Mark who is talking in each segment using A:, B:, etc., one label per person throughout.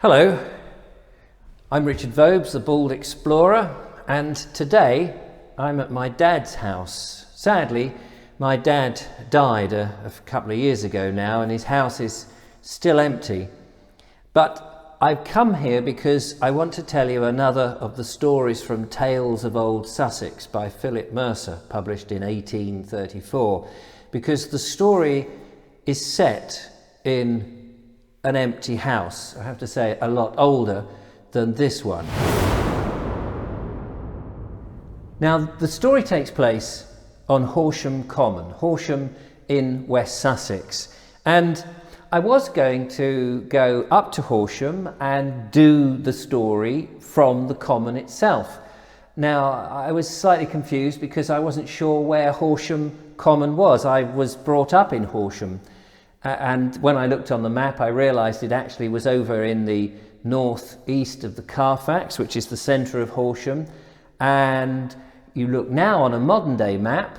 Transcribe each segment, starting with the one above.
A: Hello, I'm Richard Vobes, the Bald Explorer, and today I'm at my dad's house. Sadly, my dad died a couple of years ago now, and his house is still empty. But I've come here because I want to tell you another of the stories from Tales of Olde Sussex by Phillip Mercer, published in 1834, because the story is set in an empty house. I have to say, a lot older than this one. Now, the story takes place on Horsham Common, Horsham in West Sussex. And I was going to go up to Horsham and do the story from the common itself. Now, I was slightly confused because I wasn't sure where Horsham Common was. I was brought up in Horsham. And when I looked on the map, I realised it actually was over in the northeast of the Carfax, which is the centre of Horsham. And you look now on a modern day map,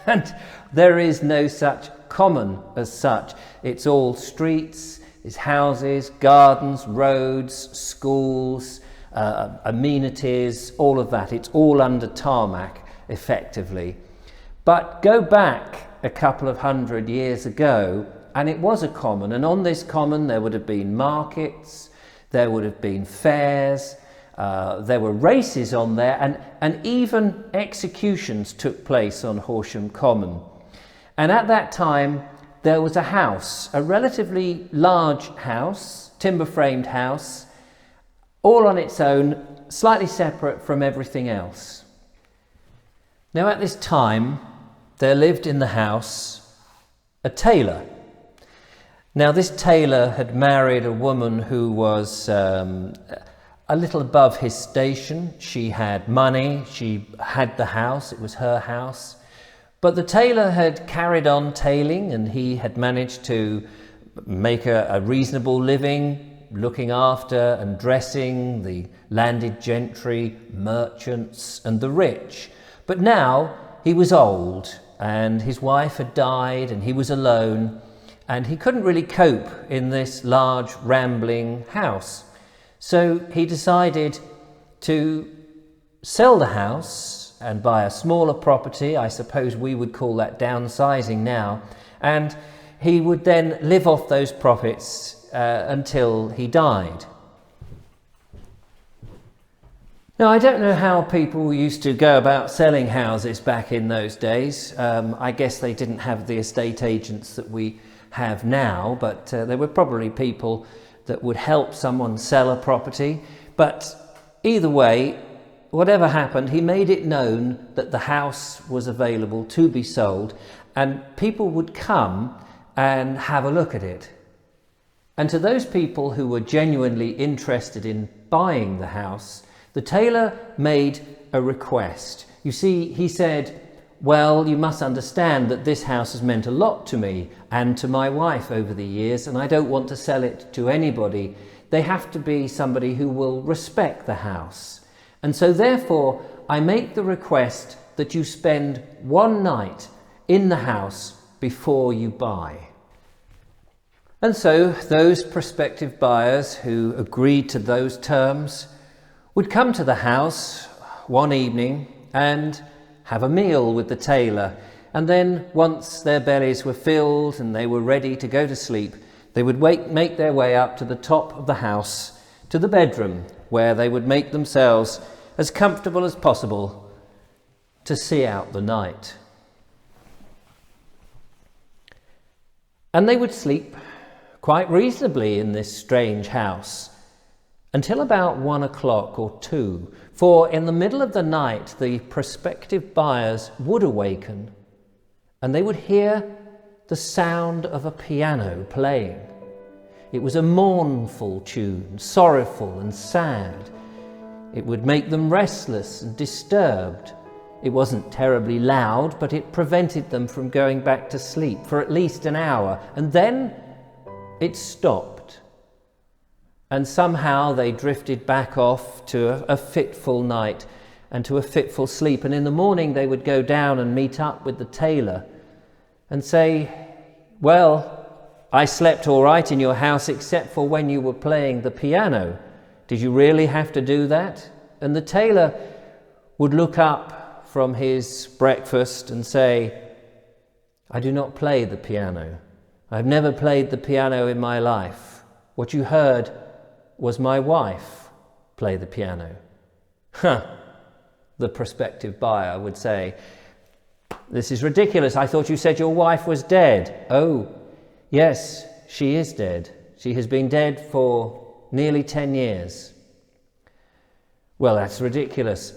A: and there is no such common as such. It's all streets, it's houses, gardens, roads, schools, amenities, all of that. It's all under tarmac, effectively. But go back a couple of hundred years ago, and it was a common, and on this common there would have been markets, there would have been fairs, there were races on there, and even executions took place on Horsham Common. And at that time there was a house, a relatively large house, timber-framed house, all on its own, slightly separate from everything else. Now at this time there lived in the house a tailor. Now this tailor had married a woman who was a little above his station. She had money, she had the house, it was her house. But the tailor had carried on tailing, and he had managed to make a reasonable living, looking after and dressing the landed gentry, merchants and the rich. But now he was old, and his wife had died, and he was alone, and he couldn't really cope in this large rambling house. So he decided to sell the house and buy a smaller property. I suppose we would call that downsizing now, and he would then live off those profits until he died. Now, I don't know how people used to go about selling houses back in those days. I guess they didn't have the estate agents that we have now, but there were probably people that would help someone sell a property. But either way, whatever happened, he made it known that the house was available to be sold, and people would come and have a look at it. And to those people who were genuinely interested in buying the house, the tailor made a request. You see, he said, well, you must understand that this house has meant a lot to me and to my wife over the years, and I don't want to sell it to anybody. They have to be somebody who will respect the house. And so therefore, I make the request that you spend one night in the house before you buy. And so those prospective buyers who agreed to those terms would come to the house one evening and have a meal with the tailor, and then once their bellies were filled and they were ready to go to sleep, they would make their way up to the top of the house to the bedroom, where they would make themselves as comfortable as possible to see out the night. And they would sleep quite reasonably in this strange house until about 1 o'clock or 2, for in the middle of the night the prospective buyers would awaken, and they would hear the sound of a piano playing. It was a mournful tune, sorrowful and sad. It would make them restless and disturbed. It wasn't terribly loud, but it prevented them from going back to sleep for at least an hour, and then it stopped. And somehow they drifted back off to a fitful night and to a fitful sleep. And in the morning they would go down and meet up with the tailor and say, well, I slept all right in your house except for when you were playing the piano. Did you really have to do that?" And the tailor would look up from his breakfast and say, "I do not play the piano. I've never played the piano in my life. What you heard was my wife play the piano." Huh, the prospective buyer would say, "This is ridiculous. I thought you said your wife was dead." "Oh, yes, she is dead. She has been dead for nearly 10 years. "Well, that's ridiculous.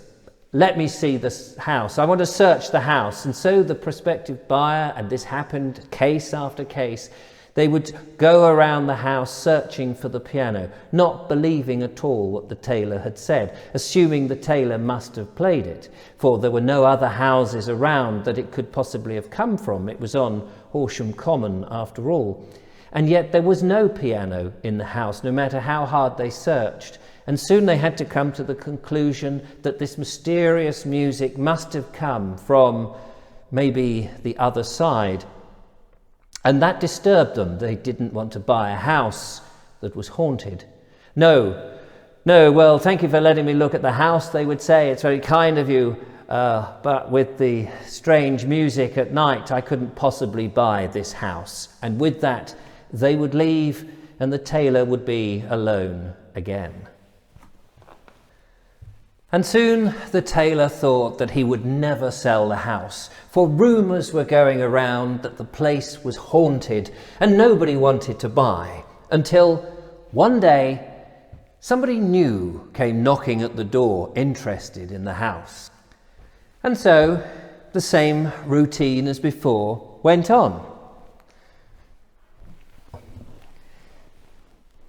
A: Let me see this house. I want to search the house." And so the prospective buyer, and this happened case after case, they would go around the house searching for the piano, not believing at all what the tailor had said, assuming the tailor must have played it, for there were no other houses around that it could possibly have come from. It was on Horsham Common after all. And yet there was no piano in the house, no matter how hard they searched. And soon they had to come to the conclusion that this mysterious music must have come from maybe the other side. And that disturbed them. They didn't want to buy a house that was haunted. No, well, thank you for letting me look at the house, they would say. "It's very kind of you, but with the strange music at night, I couldn't possibly buy this house." And with that, they would leave, and the tailor would be alone again. And soon the tailor thought that he would never sell the house, for rumours were going around that the place was haunted and nobody wanted to buy, until one day somebody new came knocking at the door, interested in the house. And so the same routine as before went on.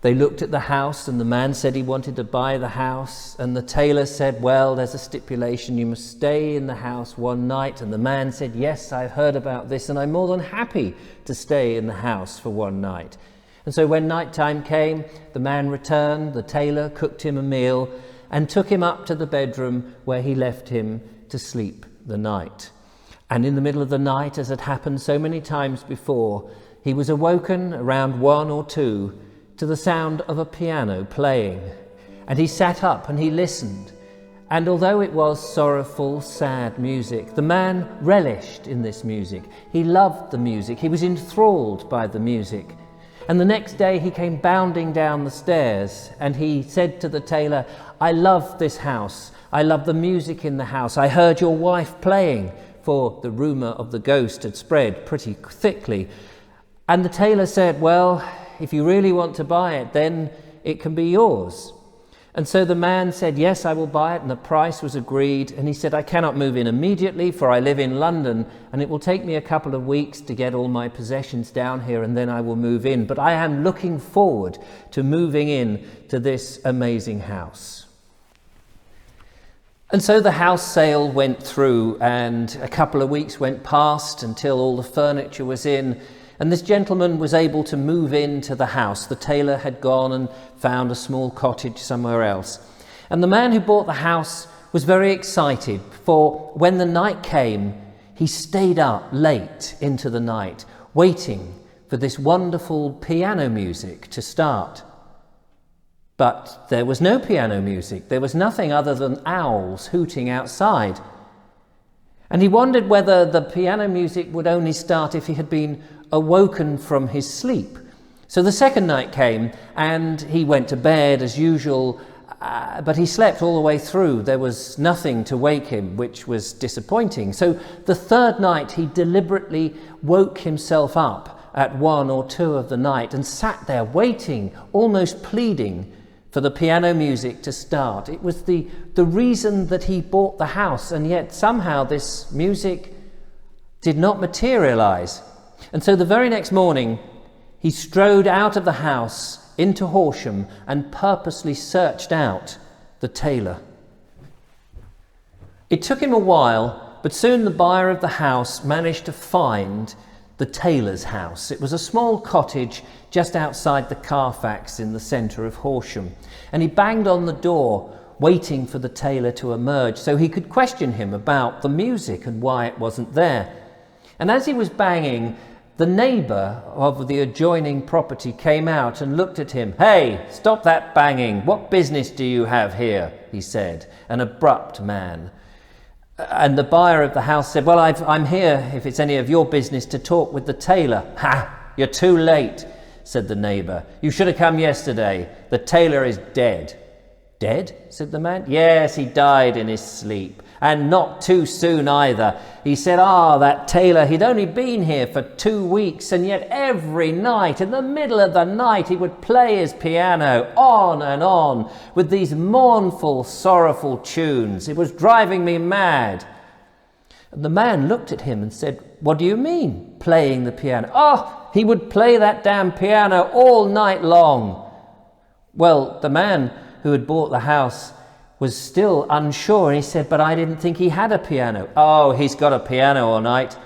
A: They looked at the house, and the man said he wanted to buy the house, and the tailor said, "Well, there's a stipulation, you must stay in the house one night." And the man said, "Yes, I've heard about this, and I'm more than happy to stay in the house for one night." And so when night time came, the man returned, the tailor cooked him a meal, and took him up to the bedroom where he left him to sleep the night. And in the middle of the night, as had happened so many times before, he was awoken around 1 or 2 to the sound of a piano playing. And he sat up and he listened. And although it was sorrowful, sad music, the man relished in this music. He loved the music. He was enthralled by the music. And the next day he came bounding down the stairs, and he said to the tailor, "I love this house. I love the music in the house. I heard your wife playing," for the rumour of the ghost had spread pretty thickly. And the tailor said, "Well, if you really want to buy it, then it can be yours." And so the man said, "Yes, I will buy it," and the price was agreed. And he said, "I cannot move in immediately, for I live in London, and it will take me a couple of weeks to get all my possessions down here, and then I will move in. But I am looking forward to moving in to this amazing house." And so the house sale went through, and a couple of weeks went past until all the furniture was in. And this gentleman was able to move into the house. The tailor had gone and found a small cottage somewhere else. And the man who bought the house was very excited, for when the night came, he stayed up late into the night, waiting for this wonderful piano music to start. But there was no piano music. There was nothing other than owls hooting outside. And he wondered whether the piano music would only start if he had been awoken from his sleep. So the second night came, and he went to bed as usual, but he slept all the way through. There was nothing to wake him, which was disappointing. So the third night he deliberately woke himself up at 1 or 2 of the night and sat there waiting, almost pleading for the piano music to start. It was the reason that he bought the house, and yet somehow this music did not materialize. And so the very next morning, he strode out of the house into Horsham and purposely searched out the tailor. It took him a while, but soon the buyer of the house managed to find the tailor's house. It was a small cottage just outside the Carfax in the centre of Horsham. And he banged on the door, waiting for the tailor to emerge so he could question him about the music and why it wasn't there. And as he was banging, The neighbour of the adjoining property came out and looked at him. "Hey, stop that banging. What business do you have here?" he said, an abrupt man. And the buyer of the house said, "Well, I'm here, if it's any of your business, to talk with the tailor." "Ha! You're too late," said the neighbour. "You should have come yesterday. The tailor is dead." "Dead?" said the man. "Yes, he died in his sleep. And not too soon either. He said, that tailor, he'd only been here for 2 weeks, and yet every night, in the middle of the night, he would play his piano on and on with these mournful, sorrowful tunes. It was driving me mad." And the man looked at him and said, "What do you mean, playing the piano?" He would play that damn piano all night long." Well, the man who had bought the house was still unsure, and he said, "But I didn't think he had a piano." He's got a piano all night.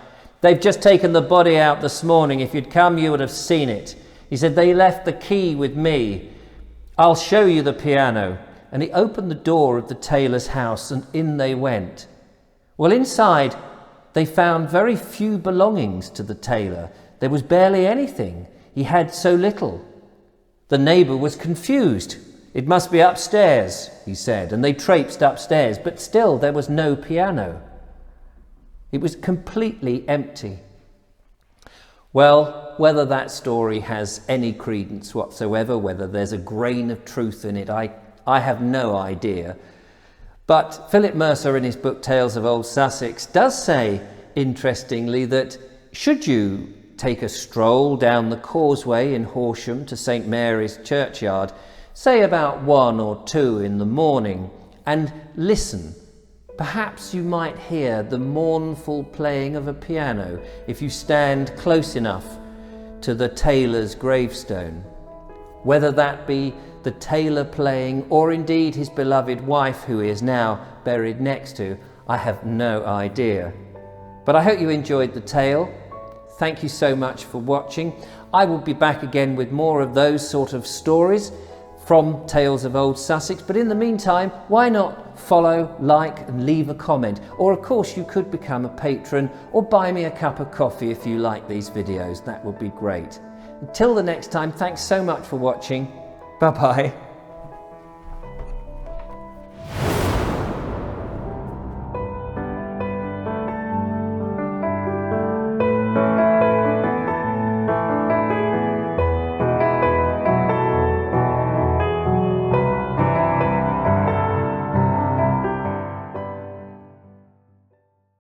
A: They've just taken the body out this morning. If you'd come, you would have seen it. He said, "They left the key with me. I'll show you the piano." And he opened the door of the tailor's house, and in they went. Well, inside, they found very few belongings to the tailor. There was barely anything. He had so little. The neighbour was confused. "It must be upstairs," he said, and they traipsed upstairs, but still there was no piano. It was completely empty. Well, whether that story has any credence whatsoever, whether there's a grain of truth in it, I have no idea. But Phillip Mercer, in his book Tales of Olde Sussex, does say, interestingly, that should you take a stroll down the causeway in Horsham to St Mary's churchyard, say about 1 or 2 in the morning, and listen, perhaps you might hear the mournful playing of a piano if you stand close enough to the tailor's gravestone. Whether that be the tailor playing, or indeed his beloved wife who he is now buried next to, I have no idea. But I hope you enjoyed the tale. Thank you so much for watching. I will be back again with more of those sort of stories from Tales of Olde Sussex, but in the meantime, why not follow, like and leave a comment? Or of course you could become a patron or buy me a cup of coffee if you like these videos. That would be great. Until the next time, thanks so much for watching. Bye bye.